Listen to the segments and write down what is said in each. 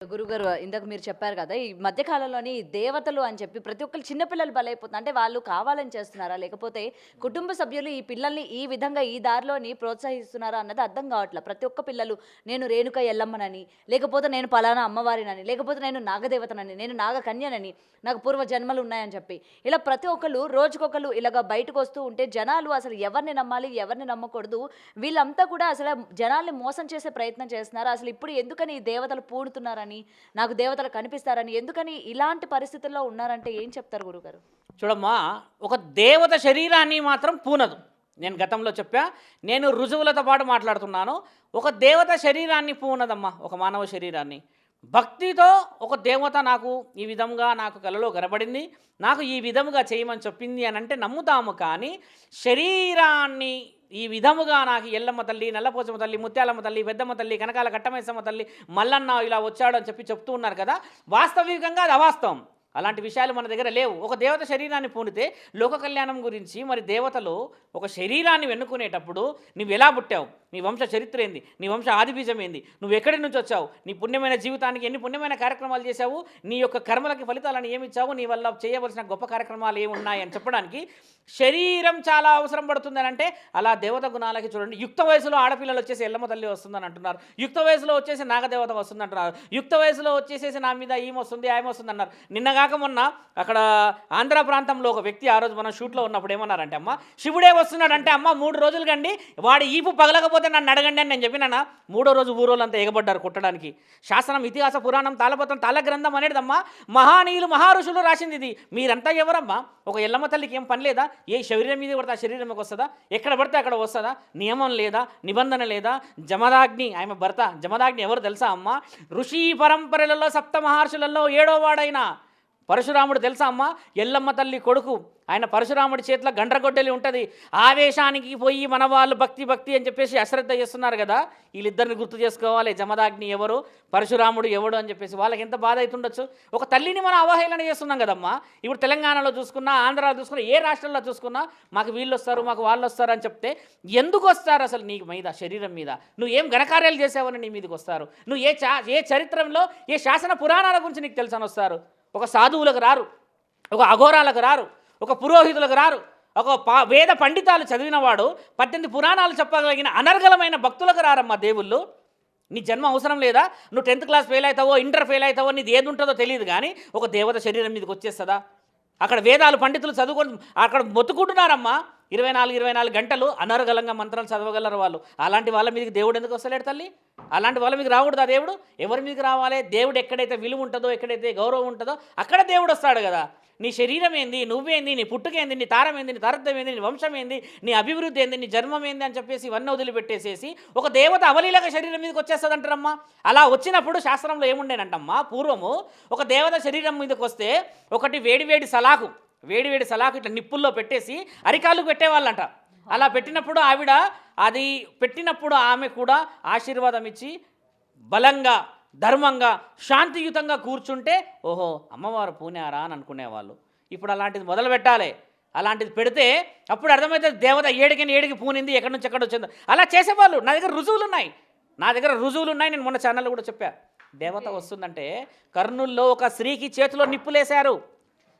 గురుగారు ఇందాక మీరు చెప్పారు కదా! ఈ మధ్య కాలంలోని దేవతలు అని చెప్పి ప్రతి ఒక్కళ్ళు చిన్న పిల్లలు బలైపోతున్నారు. అంటే వాళ్ళు కావాలని చేస్తున్నారా? లేకపోతే కుటుంబ సభ్యులు ఈ పిల్లల్ని ఈ విధంగా ఈ దారిలోని ప్రోత్సహిస్తున్నారా అన్నది అర్థం కావట్ల. ప్రతి ఒక్క పిల్లలు నేను రేణుక ఎల్లమ్మనని, లేకపోతే నేను పలానా అమ్మవారినని, లేకపోతే నేను నాగదేవతనని, నేను నాగకన్యనని, నాకు పూర్వ జన్మలు ఉన్నాయని చెప్పి. ఇలా ప్రతి ఒక్కళ్ళు రోజుకొకళ్ళు ఇలాగ బయటకొస్తూ ఉంటే జనాలు అసలు ఎవరిని నమ్మాలి? ఎవరిని నమ్మకూడదు? వీళ్ళంతా కూడా అసలు జనాల్ని మోసం చేసే ప్రయత్నం చేస్తున్నారు. అసలు ఇప్పుడు ఎందుకని ఈ దేవతలు పూడుతున్నారని, నాకు దేవతలు కనిపిస్తారని, ఎందుకని ఇలాంటి పరిస్థితుల్లో ఉన్నారంటే ఏం చెప్తారు గురుగారు? చూడమ్మా, ఒక దేవత శరీరాన్ని మాత్రం పూనదు. నేను గతంలో చెప్పా, నేను రుజువులతో పాటు మాట్లాడుతున్నాను. ఒక దేవత శరీరాన్ని పూనదమ్మా, ఒక మానవ శరీరాన్ని. భక్తితో ఒక దేవత నాకు ఈ విధంగా నాకు కలలో కనబడింది, నాకు ఈ విధముగా చేయమని చెప్పింది అని అంటే నమ్ముతాము. కానీ శరీరాన్ని ఈ విధముగా నాకు ఎల్లమ్మ తల్లి, నల్లపోచమ్మ తల్లి, ముత్యాలమ్మ తల్లి, పెద్దమ్మ తల్లి, కనకాల కట్టమైసమ్మ తల్లి, మల్లన్న ఇలా వచ్చాడు అని చెప్తూ ఉన్నారు కదా, వాస్తవికంగా అది అవాస్తవం. అలాంటి విషయాలు మన దగ్గర లేవు. ఒక దేవత శరీరాన్ని పూనితే లోక కళ్యాణం గురించి మరి దేవతలు ఒక శరీరాన్ని వెన్నుకునేటప్పుడు నువ్వు ఎలా పుట్టావు, నీ వంశ చరిత్ర ఏంది, నీ వంశ ఆదిబీజం ఏంది, నువ్వు ఎక్కడి నుంచి వచ్చావు, నీ పుణ్యమైన జీవితానికి ఎన్ని పుణ్యమైన కార్యక్రమాలు చేశావు, నీ యొక్క కర్మలకి ఫలితాలను ఏమి ఇచ్చావు, నీ వల్ల చేయవలసిన గొప్ప కార్యక్రమాలు ఏమి ఉన్నాయని చెప్పడానికి శరీరం చాలా అవసరం పడుతుందని అంటే, అలా దేవత గుణాలకి చూడండి. యుక్త వయసులో ఆడపిల్లలు వచ్చేసి ఎల్లమ్మ తల్లి వస్తుందని అంటున్నారు, యుక్త వయసులో వచ్చేసి నాగదేవత వస్తుంది అంటున్నారు, యుక్త వయసులో వచ్చేసేసి నా మీద ఈమె వస్తుంది ఆమె వస్తుంది అన్నారు. నిన్నగాక మొన్న అక్కడ ఆంధ్ర ప్రాంతంలో ఒక వ్యక్తి ఆ రోజు మనం షూట్లో ఉన్నప్పుడు ఏమన్నారంటే, అమ్మ శివుడే వస్తున్నాడంటే అమ్మ 3 రోజులు కండి వాడి ఈపు పగలకపోతే నన్ను అడగండి అని నేను చెప్పినా. 3వ రోజు ఊరోళ్ళంతా ఎగబడ్డారు కొట్టడానికి. శాసనం, ఇతిహాస, పురాణం, తాళపత్రం, తాళ గ్రంథం అనేదమ్మా మహానీయులు మహారుషులు రాసింది ఇది. మీరంతా ఎవరమ్మా? ఒక ఎల్లమ్మ తల్లికి ఏం పని లేదా? ఏ శరీరం మీద పడితే ఆ శరీరంకి వస్తుందా? ఎక్కడ పడితే అక్కడ వస్తుందా? నియమం లేదా? నిబంధన లేదా? జమదాగ్ని, ఆమె భర్త జమదాగ్ని ఎవరు తెలుసా అమ్మ? ఋషి పరంపరలలో సప్త మహర్షులలో 7వ వాడైన పరశురాముడు తెలుసా అమ్మ? ఎల్లమ్మ తల్లి కొడుకు. ఆయన పరశురాముడి చేతిలో గండ్రగొడ్డలి ఉంటుంది. ఆవేశానికి పోయి మన వాళ్ళు భక్తి భక్తి అని చెప్పేసి అశ్రద్ధ చేస్తున్నారు కదా, వీళ్ళిద్దరిని గుర్తు చేసుకోవాలి. జమదాగ్ని ఎవరు, పరశురాముడు ఎవడు అని చెప్పేసి వాళ్ళకి ఎంత బాధ అవుతుండొచ్చు. ఒక తల్లిని మనం అవహేళన చేస్తున్నాం కదమ్మా. ఇప్పుడు తెలంగాణలో చూసుకున్నా, ఆంధ్రాలో చూసుకున్నా, ఏ రాష్ట్రంలో చూసుకున్నా మాకు వీళ్ళు వస్తారు, మాకు వాళ్ళు వస్తారు అని చెప్తే ఎందుకు వస్తారు అసలు నీకు మీద శరీరం మీద? నువ్వు ఏం ఘనకార్యాలు చేసావని నీ మీదకి వస్తారు? నువ్వు ఏ చరిత్రలో ఏ శాసన పురాణాల గురించి నీకు తెలుసని వస్తారు? ఒక సాధువులకు రారు, ఒక అఘోరాలకు రారు, ఒక పురోహితులకు రారు, ఒక వేద పండితాలు చదివినవాడు 18 పురాణాలు చెప్పగలిగిన అనర్గళమైన భక్తులకు రారమ్మా దేవుళ్ళు. నీ జన్మ అవసరం లేదా? నువ్వు 10th క్లాస్ ఫెయిల్ అవుతావో, ఇంటర్ ఫెయిల్ అవుతావో, నీది ఏది ఉంటుందో తెలియదు. కానీ ఒక దేవత శరీరం మీదకి వచ్చేస్తుందా? అక్కడ వేదాలు పండితులు చదువుకొని అక్కడ మొత్తుకుంటున్నారమ్మా. 24 గంటలు అనర్గళంగా మంత్రాలు చదవగలరు వాళ్ళు. అలాంటి వాళ్ళ మీదకి దేవుడు ఎందుకు వస్తలేడు తల్లి? అలాంటి వాళ్ళ మీకు రాకూడదా దేవుడు? ఎవరి మీదకి రావాలి? దేవుడు ఎక్కడైతే విలువ ఉంటుందో, ఎక్కడైతే గౌరవం ఉంటుందో అక్కడ దేవుడు వస్తాడు కదా. నీ శరీరం ఏంది, నువ్వేంది, నీ పుట్టుకేంది, నీ తారం ఏంది, నీ తారత్వం ఏంది, నీ వంశం ఏంది, నీ అభివృద్ధి ఏంది, నీ జన్మం ఏంది అని చెప్పేసి ఇవన్నీ వదిలిపెట్టేసేసి ఒక దేవత అవలీలక శరీరం మీదకి వచ్చేస్తుంది అంటారమ్మా. అలా వచ్చినప్పుడు శాస్త్రంలో ఏముండేనంటమ్మా, పూర్వము ఒక దేవత శరీరం మీదకి వస్తే ఒకటి వేడివేడి సలాకు ఇట్లా నిప్పుల్లో పెట్టేసి అరికాళ్ళకు పెట్టేవాళ్ళంట. అలా పెట్టినప్పుడు అది పెట్టినప్పుడు ఆమె కూడా ఆశీర్వాదం ఇచ్చి బలంగా, ధర్మంగా, శాంతియుతంగా కూర్చుంటే ఓహో అమ్మవారు పూనారా అని అనుకునేవాళ్ళు. ఇప్పుడు అలాంటిది మొదలు పెట్టాలి. అలాంటిది పెడితే అప్పుడు అర్థమవుతుంది దేవత ఏడికి పూనింది, ఎక్కడి నుంచి ఎక్కడ వచ్చిందో. అలా చేసేవాళ్ళు. నా దగ్గర రుజువులు ఉన్నాయి. నేను మొన్న ఛానల్లో కూడా చెప్పా. దేవత వస్తుందంటే కర్నూల్లో ఒక స్త్రీకి చేతిలో నిప్పులేశారు.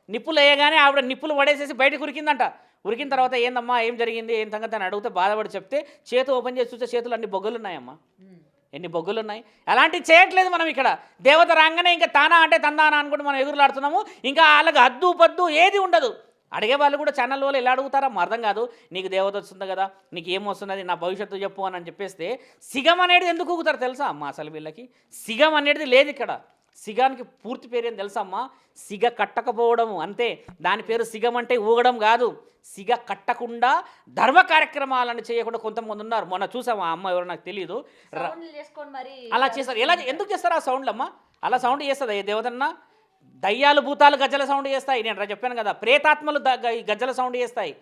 నిప్పులు వేయగానే ఆవిడ నిప్పులు పడేసేసి బయటకు ఉరికిందంట. ఉరికిన తర్వాత ఏందమ్మా ఏం జరిగింది, ఏం సంగతి అని అడిగితే బాధపడి చెప్తే చేతి ఓపెన్ చేసి చూస్తే చేతులు అన్ని బొగ్గులు ఉన్నాయమ్మా. ఎన్ని బొగ్గులు ఉన్నాయి. అలాంటివి చేయట్లేదు మనం ఇక్కడ. దేవత రాగానే ఇంకా తానా అంటే తందానా అనుకుంటే మనం ఎదురులాడుతున్నాము. ఇంకా వాళ్ళకి హద్దు పద్దు ఏది ఉండదు. అడిగే వాళ్ళు కూడా ఛానల్ వాళ్ళు ఎలా అడుగుతారా అర్థం కాదు. నీకు దేవత వస్తుంది కదా, నీకు ఏమొస్తున్నది, నా భవిష్యత్తు చెప్పు అని చెప్పేస్తే సిగం అనేది ఎందుకు ఊగుతారు తెలుసా అమ్మా? అసలు వీళ్ళకి సిగం అనేది లేదు ఇక్కడ. సిగానికి పూర్తి పేరు ఏం తెలుసా అమ్మా? సిగ కట్టకపోవడము అంతే. దాని పేరు సిగం అంటే ఊగడం కాదు. సిగ కట్టకుండా ధర్మ కార్యక్రమాలను చేయకుండా కొంతమంది ఉన్నారు. మొన్న చూసాము, ఆ అమ్మ ఎవరో నాకు తెలియదు, అలా చేస్తారు. ఎందుకు చేస్తారు ఆ సౌండ్లు అమ్మా? అలా సౌండ్ చేస్తుంది ఏ దేవతన్నా? దయ్యాలు భూతాలు గజ్జల సౌండ్ చేస్తాయి. నేను చెప్పాను కదా, ప్రేతాత్మలు గజ్జల సౌండ్ చేస్తాయి.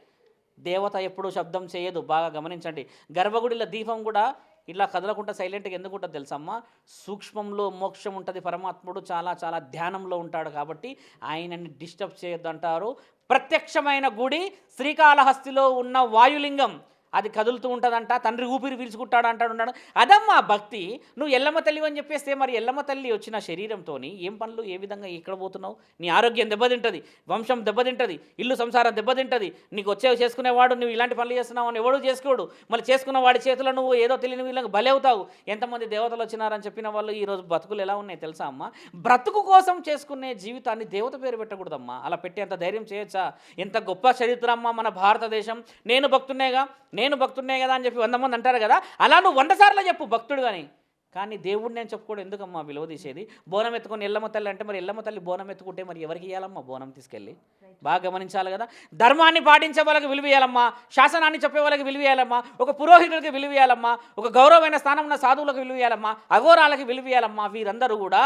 దేవత ఎప్పుడూ శబ్దం చేయదు. బాగా గమనించండి. గర్భగుడిలో దీపం కూడా ఇలా కదలకుండా సైలెంట్గా ఎందుకు ఉంటుంది తెలుసమ్మా? సూక్ష్మంలో మోక్షం ఉంటుంది. పరమాత్ముడు చాలా చాలా ధ్యానంలో ఉంటాడు కాబట్టి ఆయనని డిస్టర్బ్ చేయొద్దు అంటారు. ప్రత్యక్షమైన గుడి శ్రీకాళహస్తిలో ఉన్న వాయులింగం అది కదులుతూ ఉంటుందంట, తండ్రి ఊపిరి పీల్చుకుంటాడు అంటాడు ఉన్నాడు. అదమ్మా భక్తి. నువ్వు ఎల్లమ్మ తల్లి అని చెప్పేస్తే మరి ఎల్లమ్మ తల్లి వచ్చిన శరీరంతో ఏం పనులు, ఏ విధంగా ఎక్కడ పోతున్నావు? నీ ఆరోగ్యం దెబ్బతింటుంది, వంశం దెబ్బతింటుంది, ఇల్లు సంసారం దెబ్బతింటుంది. నీకు చేసుకునేవాడు నువ్వు ఇలాంటి పనులు చేస్తున్నావు అని ఎవడు చేసుకోడు. మళ్ళీ చేసుకున్న వాడి చేతిలో నువ్వు ఏదో తెలియని వీళ్ళకి బలి అవుతావు. ఎంతమంది దేవతలు వచ్చినారని చెప్పిన వాళ్ళు ఈరోజు బతుకులు ఎలా ఉన్నాయి తెలుసా అమ్మ? బ్రతుకు కోసం చేసుకునే జీవితాన్ని దేవత పేరు పెట్టకూడదమ్మా. అలా పెట్టేంత ధైర్యం చేయొచ్చా? ఎంత గొప్ప చరిత్ర అమ్మ మన భారతదేశం. నేను భక్తున్నే కదా అని చెప్పి 100 మంది అంటారు కదా, అలా నువ్వు 100 సార్లు చెప్పు భక్తుడు కానీ దేవుడు నేను చెప్పుకోవడం ఎందుకమ్మా విలువ తీసేది? బోనం ఎత్తుకొని ఎల్లమ్మ తల్లి అంటే మరి ఎల్లమ్మ తల్లి బోనం ఎత్తుకుంటే మరి ఎవరికి ఇవ్వాలమ్మా బోనం తీసుకెళ్ళి? బాగా గమనించాలి కదా. ధర్మాన్ని పాటించే వాళ్ళకి విలువ ఇవ్వాలమ్మా, శాసనాన్ని చెప్పే వాళ్ళకి విలువ ఇవ్వాలమ్మా, ఒక పురోహితుడికి విలువ ఇవ్వాలమ్మా, ఒక గౌరవమైన స్థానం ఉన్న సాధువులకు విలువ ఇవ్వాలమ్మా, అఘోరాలకి విలువ ఇవ్వాలమ్మా. వీరందరూ కూడా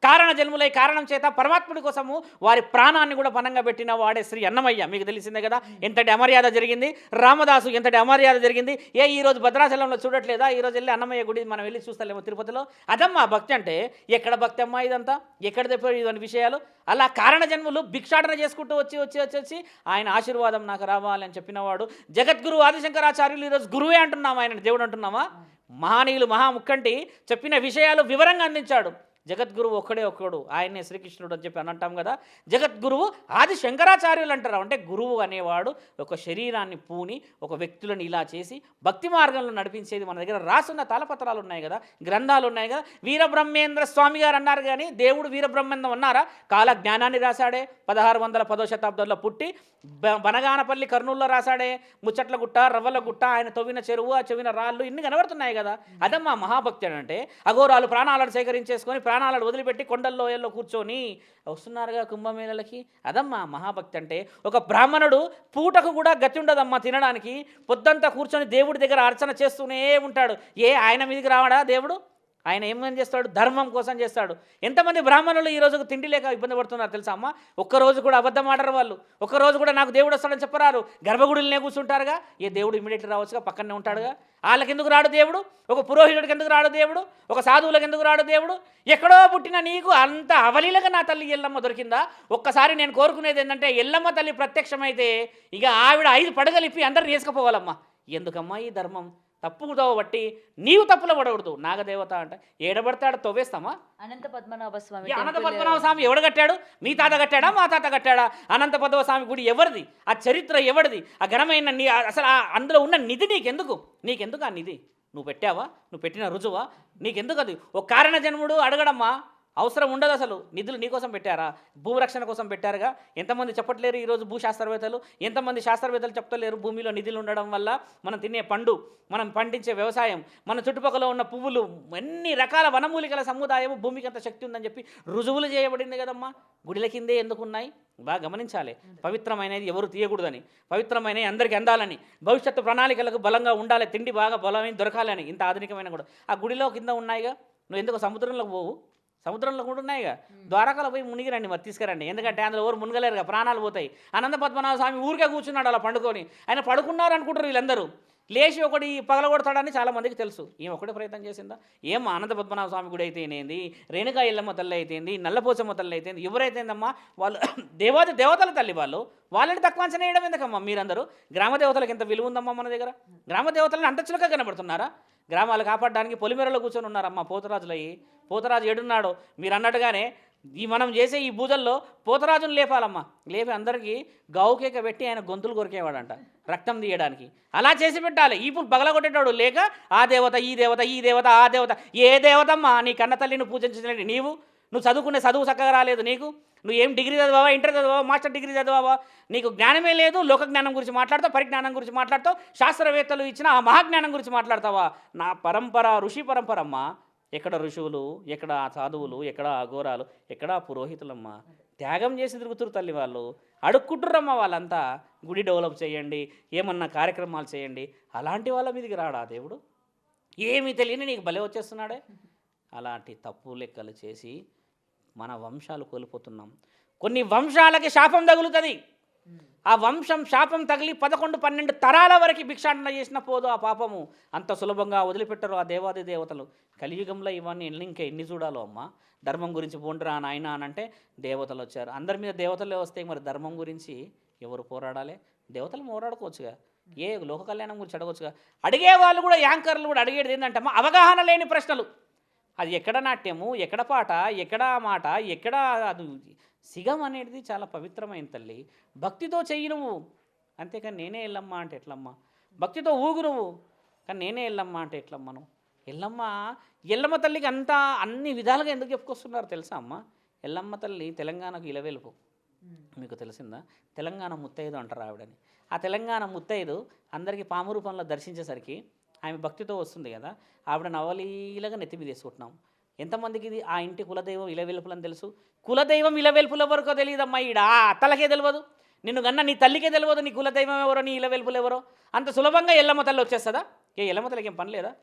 కారణ జన్ములై కారణం చేత పరమాత్ముడి కోసము వారి ప్రాణాన్ని కూడా పనంగా పెట్టిన వాడే శ్రీ అన్నమయ్య. మీకు తెలిసిందే కదా ఎంతటి అమర్యాద జరిగింది. రామదాసు ఎంతటి అమర్యాద జరిగింది. ఈరోజు భద్రాచలంలో చూడట్లేదా? ఈరోజు వెళ్ళి అన్నమయ్య గుడి మనం వెళ్ళి చూస్తలేమో తిరుపతిలో. అదమ్మా భక్తి అంటే. ఎక్కడ భక్తి అమ్మా ఇదంతా? ఎక్కడ తెప్ప ఇవన్నీ విషయాలు? అలా కారణ జన్ములు భిక్షాటన చేసుకుంటూ వచ్చి ఆయన ఆశీర్వాదం నాకు రావాలని చెప్పినవాడు జగద్గురు ఆదిశంకరాచార్యులు. ఈరోజు గురువే అంటున్నామా, ఆయన దేవుడు అంటున్నామా? మహానీయులు మహాముక్కంటి చెప్పిన విషయాలు వివరంగా అందించాడు. జగద్గురువు ఒక్కడు, ఆయనే శ్రీకృష్ణుడు అని చెప్పి అని అంటాం కదా. జగద్గురువు ఆది శంకరాచార్యులు అంటారు. అంటే గురువు అనేవాడు ఒక శరీరాన్ని పూని ఒక వ్యక్తులను ఇలా చేసి భక్తి మార్గంలో నడిపించేది. మన దగ్గర రాసున్న తాళపత్రాలు ఉన్నాయి కదా, గ్రంథాలు ఉన్నాయి కదా. వీరబ్రహ్మేంద్ర స్వామి గారు అన్నారు కానీ దేవుడు వీరబ్రహ్మేంద్రం అన్నారా? కాల జ్ఞానాన్ని రాశాడే. 1610వ శతాబ్దంలో పుట్టి బనగానపల్లి కర్నూలులో రాశాడే. ముచ్చట్ల గుట్ట, రవ్వల గుట్ట, ఆయన తవ్విన చెరువు, ఆ చెవిన రాళ్ళు ఇన్ని కనబడుతున్నాయి కదా. అదమ్మా మహాభక్తి అంటే. అఘోరాలు ప్రాణాలను సేకరించేసుకొని ప్రాణాలను వదిలిపెట్టి కొండల్లో ఏళ్ళలో కూర్చొని వస్తున్నారుగా కుంభమేళలకి. అదమ్మా మహాభక్తి అంటే. ఒక బ్రాహ్మణుడు పూటకు కూడా గతి ఉండదమ్మా తినడానికి. పొద్దంతా కూర్చొని దేవుడి దగ్గర అర్చన చేస్తూనే ఉంటాడు. ఆయన మీదకి రావడా దేవుడు? ఆయన ఏమని చేస్తాడు? ధర్మం కోసం చేస్తాడు. ఎంతమంది బ్రాహ్మణులు ఈ రోజు తిండి లేక ఇబ్బంది పడుతున్నారు తెలుసా అమ్మ? ఒక్కరోజు కూడా అబద్ధం ఆడరు వాళ్ళు. ఒక్కరోజు కూడా నాకు దేవుడు వస్తాడని చెప్పరారు. గర్భగుడిలోనే కూర్చుంటారుగా. దేవుడు ఇమీడియట్లీ రావచ్చుగా, పక్కనే ఉంటాడుగా. వాళ్ళకి ఎందుకు రాడు దేవుడు? ఒక పురోహితుడికి ఎందుకు రాడు దేవుడు? ఒక సాధువులకు ఎందుకు రాడు దేవుడు? ఎక్కడో పుట్టిన నీకు అంత అవలీలగా నా తల్లి ఎల్లమ్మ దొరికిందా? ఒక్కసారి నేను కోరుకునేది ఏంటంటే ఎల్లమ్మ తల్లి ప్రత్యక్షమైతే ఇక ఆవిడ 5 పడగలిప్పి అందరిని వేసుకుపోవాలమ్మా. ఎందుకమ్మా ఈ ధర్మం? తప్పుతో బట్టి నీవు తప్పులో పడకూడదు. నాగదేవత అంటే ఏడబడతాడు తవ్వేస్తామా? అనంత పద్మనాభ స్వామి ఎవడు కట్టాడు? మీ తాత కట్టాడా, మా తాత కట్టాడా? అనంత పద్మనాభ స్వామి గుడి ఎవరిది? ఆ చరిత్ర ఎవరిది? ఆ ఘనమైన అసలు అందులో ఉన్న నిధి నీకెందుకు ఆ నిధి? నువ్వు పెట్టావా? నువ్వు పెట్టిన రుజువా? నీకెందుకు అది? ఒక కారణ జన్ముడు అడగడమ్మా అవసరం ఉండదు. అసలు నిధులు నీకోసం పెట్టారా? భూరక్షణ కోసం పెట్టారుగా. ఎంతమంది చెప్పట్లేరు ఈరోజు భూశాస్త్రవేత్తలు? ఎంతమంది శాస్త్రవేత్తలు చెప్తలేరు? భూమిలో నిధులు ఉండడం వల్ల మనం తినే పండు, మనం పండించే వ్యవసాయం, మన చుట్టుపక్కల ఉన్న పువ్వులు, ఎన్ని రకాల వనమూలికల సముదాయం భూమికి అంత శక్తి ఉందని చెప్పి రుజువులు చేయబడింది కదమ్మా. గుడిల కిందే ఎందుకున్నాయి? బాగా గమనించాలి. పవిత్రమైనది ఎవరు తీయకూడదని, పవిత్రమైనవి అందరికీ అందాలని, భవిష్యత్తు ప్రణాళికలకు బలంగా ఉండాలి, తిండి బాగా బలమైన దొరకాలని. ఇంత ఆధునికమైన కూడా ఆ గుడిలో కింద ఉన్నాయిగా. నువ్వు ఎందుకు సముద్రంలోకి పోవు? సముద్రంలో కూడా ఉన్నాయిగా. ద్వారకాలో పోయి మునిగిరండి, మరి తీసుకురండి. ఎందుకంటే అందులో ఎవరు మునగలేరుగా, ప్రాణాలు పోతాయి. అనంత పద్మనాభ స్వామి ఊరికే కూర్చున్నాడు అలా పండుకొని. ఆయన పడుకున్నారు అనుకుంటారు వీళ్ళందరూ. లేచి ఒకటి పగలగొడతాడని చాలామందికి తెలుసు. ఈమె ఒకటే ప్రయత్నం చేసిందా? ఏం అనంత పద్మనాభ స్వామి గుడి అయితేనేంది, రేణుకా ఎల్లమ్మ తల్లి అయితేంది, నల్లపోచమ్మ తల్లి అయితేంది, ఎవరైతేందమ్మా వాళ్ళు దేవతల తల్లి. వాళ్ళని తక్కువ అంచనా వేయడం ఎందుకమ్మా? మీరందరూ గ్రామ దేవతలకు ఎంత విలువ ఉందమ్మా మన దగ్గర? గ్రామ దేవతలను అంత చులకగా కనబడుతున్నారా? గ్రామాలు కాపాడడానికి పొలిమేరలో కూర్చొని ఉన్నారమ్మా పోతరాజులయ్యి. పోతరాజు ఏడున్నాడో మీరు అన్నట్టుగానే మనం చేసే ఈ పూజల్లో పోతరాజును లేపాలమ్మా. లేపి అందరికీ గావుకేక పెట్టి ఆయన గొంతులు కొరికేవాడంట రక్తం తీయడానికి. అలా చేసి పెట్టాలి. ఇప్పుడు పగలగొట్టేటాడు లేక ఆ దేవత, ఈ దేవత, ఈ దేవత, ఆ దేవత. ఏ దేవతమ్మా? నీ కన్న తల్లిని పూజించలేని నువ్వు చదువుకునే చదువు చక్కగా రాలేదు నీకు. నువ్వు ఏం డిగ్రీ చదివావా, ఇంటర్ చదివావా, మాస్టర్ డిగ్రీ చదివావా? నీకు జ్ఞానమే లేదు. లోక జ్ఞానం గురించి మాట్లాడతావు, పరిజ్ఞానం గురించి మాట్లాడతావు, శాస్త్రవేత్తలు ఇచ్చిన ఆ మహాజ్ఞానం గురించి మాట్లాడతావా? నా పరంపర ఋషి పరంపరమ్మా. ఎక్కడ ఋషువులు, ఎక్కడ సాధువులు, ఎక్కడ అఘోరాలు, ఎక్కడ పురోహితులమ్మా? త్యాగం చేసి తిరుగుతురు తల్లి వాళ్ళు. అడుక్కుంటురమ్మా వాళ్ళంతా. గుడి డెవలప్ చేయండి, ఏమన్నా కార్యక్రమాలు చేయండి. అలాంటి వాళ్ళ మీదకి రాడా దేవుడు? ఏమీ తెలియని నీకు భలే వచ్చేస్తున్నాడే. అలాంటి తప్పు లెక్కలు చేసి మన వంశాలు కోల్పోతున్నాం. కొన్ని వంశాలకి శాపం తగులుతుంది. ఆ వంశం శాపం తగిలి 11-12 తరాల వరకు భిక్షాటన చేసిన పోదు ఆ పాపము. అంత సులభంగా వదిలిపెట్టరు ఆ దేవాది దేవతలు. కలియుగంలో ఇవన్నీ ఇంకా ఎన్ని చూడాలో అమ్మా. ధర్మం గురించి పోండిరా నాయన అని అంటే దేవతలు వచ్చారు. అందరి మీద దేవతలే వస్తే మరి ధర్మం గురించి ఎవరు పోరాడాలి? దేవతలు పోరాడుకోవచ్చుగా. ఏ లోక కళ్యాణం గురించి అడగొచ్చుగా. అడిగే వాళ్ళు కూడా యాంకర్లు కూడా అడిగేది ఏంటంటే అమ్మ అవగాహన లేని ప్రశ్నలు. అది ఎక్కడ నాట్యము, ఎక్కడ పాట, ఎక్కడ మాట, ఎక్కడ అది సిగం అనేది చాలా పవిత్రమైన తల్లి. భక్తితో చెయ్యి నువ్వు, అంతేకాని నేనే ఎల్లమ్మా అంటే ఎట్లమ్మా? భక్తితో ఊగు నువ్వు, కానీ నేనే ఎల్లమ్మా అంటే ఎట్లమ్మా? నువ్వు ఎల్లమ్మ తల్లికి అంతా అన్ని విధాలుగా ఎందుకు చెప్పుకొస్తున్నారు తెలుసా అమ్మ? ఎల్లమ్మ తల్లి తెలంగాణకు ఇలవెలుపు. మీకు తెలిసిందా? తెలంగాణ ముత్తైదు అంటారు ఆవిడని. ఆ తెలంగాణ ముత్తైదు అందరికీ పాము రూపంలో దర్శించేసరికి ఆమె భక్తితో వస్తుంది కదా, ఆవిడ నవలీలగా నెత్తి మీద వేసుకుంటున్నాం. ఎంతమందికి ఇది ఆ ఇంటి కులదైవం ఇలవెలుపులని తెలుసు? కులదైవం ఇలవెలుపుల వరకు తెలియదమ్మా. ఈడ ఆ అత్తలకే తెలియదు, నిన్ను గన్న నీ తల్లికే తెలియదు నీ కులదైవం ఎవరో, నీ ఇలవెలుపులు ఎవరో. అంత సులభంగా ఎల్లమ్మ తల్లి వచ్చేస్తుందా? ఎల్లమ్మ తల్లికి ఏం పని లేదా?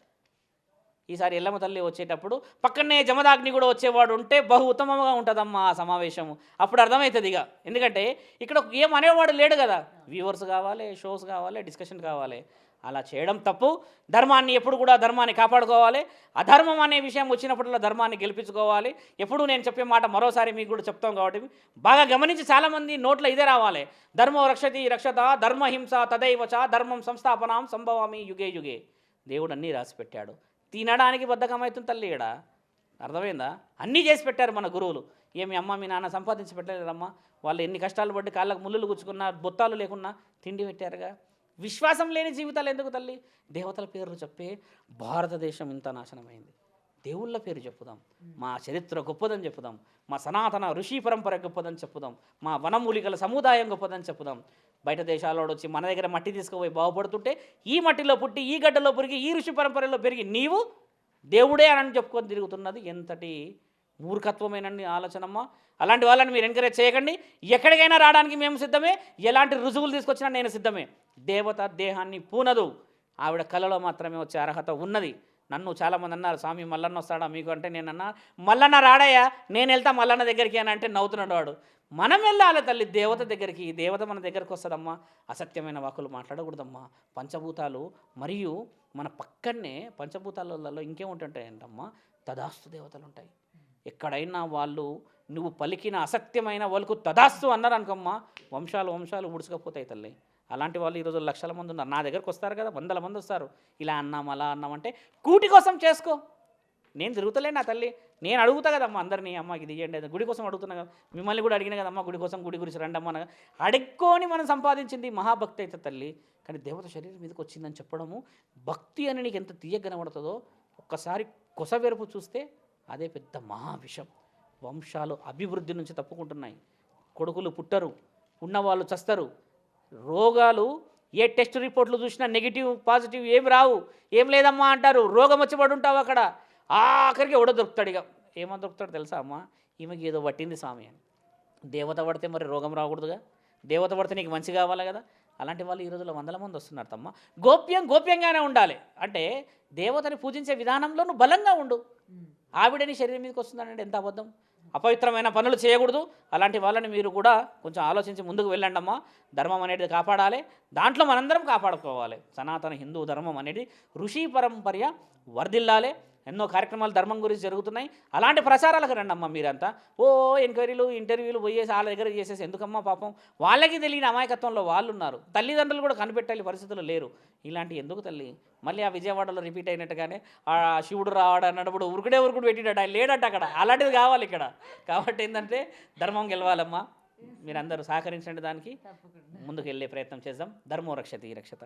ఈసారి ఎల్లమ్మ తల్లి వచ్చేటప్పుడు పక్కనే జమదాగ్ని కూడా వచ్చేవాడు ఉంటే బహు ఉత్తమంగా ఉంటుందమ్మా ఆ సమావేశము. అప్పుడు అర్థమవుతుంది ఇక. ఎందుకంటే ఇక్కడ ఏం అనేవాడు లేడు కదా, వ్యూవర్స్ కావాలి, షోస్ కావాలి, డిస్కషన్ కావాలి. అలా చేయడం తప్పు. ధర్మాన్ని ఎప్పుడు కూడా ధర్మాన్ని కాపాడుకోవాలి. అధర్మం అనే విషయం వచ్చినప్పుడల్లా ధర్మాన్ని గెలిపించుకోవాలి. ఎప్పుడు నేను చెప్పే మాట మరోసారి మీకు కూడా చెప్తాం కాబట్టి బాగా గమనించి, చాలామంది నోట్లో ఇదే రావాలి, ధర్మో రక్షతి రక్షత ధర్మహింస తదైవచ ధర్మం సంస్థాపనాం సంభవామి యుగే యుగే. దేవుడు అన్నీ రాసి పెట్టాడు. తినడానికి బద్ధకమవుతుంది తల్లి ఈడ. అర్థమైందా? అన్నీ చేసి పెట్టారు మన గురువులు. ఏమి అమ్మ మీ నాన్న సంపాదించి పెట్టలేదమ్మా, వాళ్ళు ఎన్ని కష్టాలు పడి కాళ్ళకు ముళ్ళులు గుచ్చుకున్నా బొత్తాలు లేకున్నా తిండి పెట్టారుగా. విశ్వాసం లేని జీవితాలు ఎందుకు తల్లి? దేవతల పేర్లు చెప్పే భారతదేశం ఇంత నాశనమైంది. దేవుళ్ళ పేరు చెప్పుదాం, మా చరిత్ర గొప్పదని చెప్పుదాం, మా సనాతన ఋషి పరంపర గొప్పదని చెప్పుదాం, మా వనమూలికల సముదాయం గొప్పదని చెప్పుదాం. బయట దేశాల్లో వచ్చి మన దగ్గర మట్టి తీసుకుపోయి బాగుపడుతుంటే, ఈ మట్టిలో పుట్టి ఈ గడ్డలో పెరిగి ఈ ఋషి పరంపరలో పెరిగి నీవు దేవుడే అని చెప్పుకొని తిరుగుతున్నది ఎంతటి మూర్ఖత్వమైన ఆలోచనమ్మా. అలాంటి వాళ్ళని మీరు ఎంకరేజ్ చేయకండి. ఎక్కడికైనా రావడానికి మేము సిద్ధమే, ఎలాంటి రుజువులు తీసుకొచ్చినా నేను సిద్ధమే. దేవత దేహాన్ని పూనదు, ఆవిడ కళలో మాత్రమే వచ్చే అర్హత ఉన్నది. నన్ను చాలామంది అన్నారు, స్వామి మల్లన్న వస్తాడా మీకు అంటే, నేనన్నా మల్లన్న రాడయ్యా, నేను వెళ్తా మల్లన్న దగ్గరికి అని అంటే నవ్వుతున్నాడు వాడు. మనం వెళ్ళాలి తల్లి దేవత దగ్గరికి. దేవత మన దగ్గరకు వస్తుందమ్మా. అసత్యమైన వాక్కులు మాట్లాడకూడదమ్మా. పంచభూతాలు మరియు మన పక్కనే పంచభూతాలలో ఇంకేముంటుంటాయంటమ్మా, తదాస్తు దేవతలు ఉంటాయి. ఎక్కడైనా వాళ్ళు నువ్వు పలికిన అసత్యమైన వాళ్ళకు తదాస్తు అన్నారు అనుకమ్మా, వంశాలు వంశాలు ఉడుచుకపోతాయి తల్లి. అలాంటి వాళ్ళు ఈరోజు లక్షల మంది ఉన్నారు. నా దగ్గరకు వస్తారు కదా, వందల మంది వస్తారు. ఇలా అన్నాం అలా అన్నామంటే కూటి కోసం చేసుకో. నేను తిరుగుతలే నా తల్లి, నేను అడుగుతా కదమ్మా అందరినీ, అమ్మ ఇది ఇవ్వండి, గుడి కోసం అడుగుతున్నా కదా, మిమ్మల్ని కూడా అడిగిన కదమ్మా గుడి కోసం, గుడి గురించి రండి అమ్మ. అడుక్కొని మనం సంపాదించింది మహాభక్తి అయితే తల్లి. కానీ దేవత శరీరం మీదకి వచ్చిందని చెప్పడము, భక్తి అని నీకు ఎంత తీయగా కనబడుతుందో ఒక్కసారి కొసవెరుపు చూస్తే అదే పెద్ద మహావిషం. వంశాలు అభివృద్ధి నుంచి తప్పుకుంటున్నాయి, కొడుకులు పుట్టరు, ఉన్నవాళ్ళు చస్తారు, రోగాలు ఏ టెస్ట్ రిపోర్ట్లు చూసినా నెగిటివ్ పాజిటివ్ ఏం రావు. ఏం లేదమ్మా అంటారు, రోగం వచ్చి పడి ఉంటావు అక్కడ. ఆఖరికి ఎవడో దొరుకుతాడు. ఇక ఏమో దొరుకుతాడు తెలుసా అమ్మ, ఈమెకి ఏదో పట్టింది స్వామి అని. దేవత పడితే మరి రోగం రాకూడదుగా, దేవత పడితే నీకు మంచి కావాలి కదా. అలాంటి వాళ్ళు ఈ రోజుల్లో వందల మంది వస్తున్నారు తమ్మ. గోప్యంగానే ఉండాలి. అంటే దేవతని పూజించే విధానంలో నువ్వు బలంగా ఉండు. ఆవిడని శరీరం మీదకి వస్తుందంటే ఎంత అబద్ధం. అపవిత్రమైన పనులు చేయకూడదు. అలాంటి వాళ్ళని మీరు కూడా కొంచెం ఆలోచించి ముందుకు వెళ్ళండి అమ్మా. ధర్మం అనేది కాపాడాలి, దాంట్లో మనందరం కాపాడుకోవాలి. సనాతన హిందూ ధర్మం అనేది ఋషి పరంపర వర్ధిల్లాలి. ఎన్నో కార్యక్రమాలు ధర్మం గురించి జరుగుతున్నాయి. అలాంటి ప్రచారాలకు రండి అమ్మ. మీరంతా ఎంక్వైరీలు ఇంటర్వ్యూలు పోయేసి వాళ్ళ దగ్గర చేసేసి ఎందుకమ్మా? పాపం వాళ్ళకి తెలియని అమాయకత్వంలో వాళ్ళు ఉన్నారు. తల్లిదండ్రులు కూడా కనిపెట్టాలి పరిస్థితులు లేరు. ఇలాంటి ఎందుకు తల్లి? మళ్ళీ ఆ విజయవాడలో రిపీట్ అయినట్టుగానే ఆ శివుడు రావాడు అన్నప్పుడు ఉరుకుడు పెట్టిడాడు, ఆయన లేడట అక్కడ. అలాంటిది కావాలి ఇక్కడ. కాబట్టి ఏంటంటే ధర్మం గెలవాలమ్మా. మీరందరూ సహకరించండి, దానికి ముందుకు వెళ్ళే ప్రయత్నం చేద్దాం. ధర్మో రక్షతి రక్షత.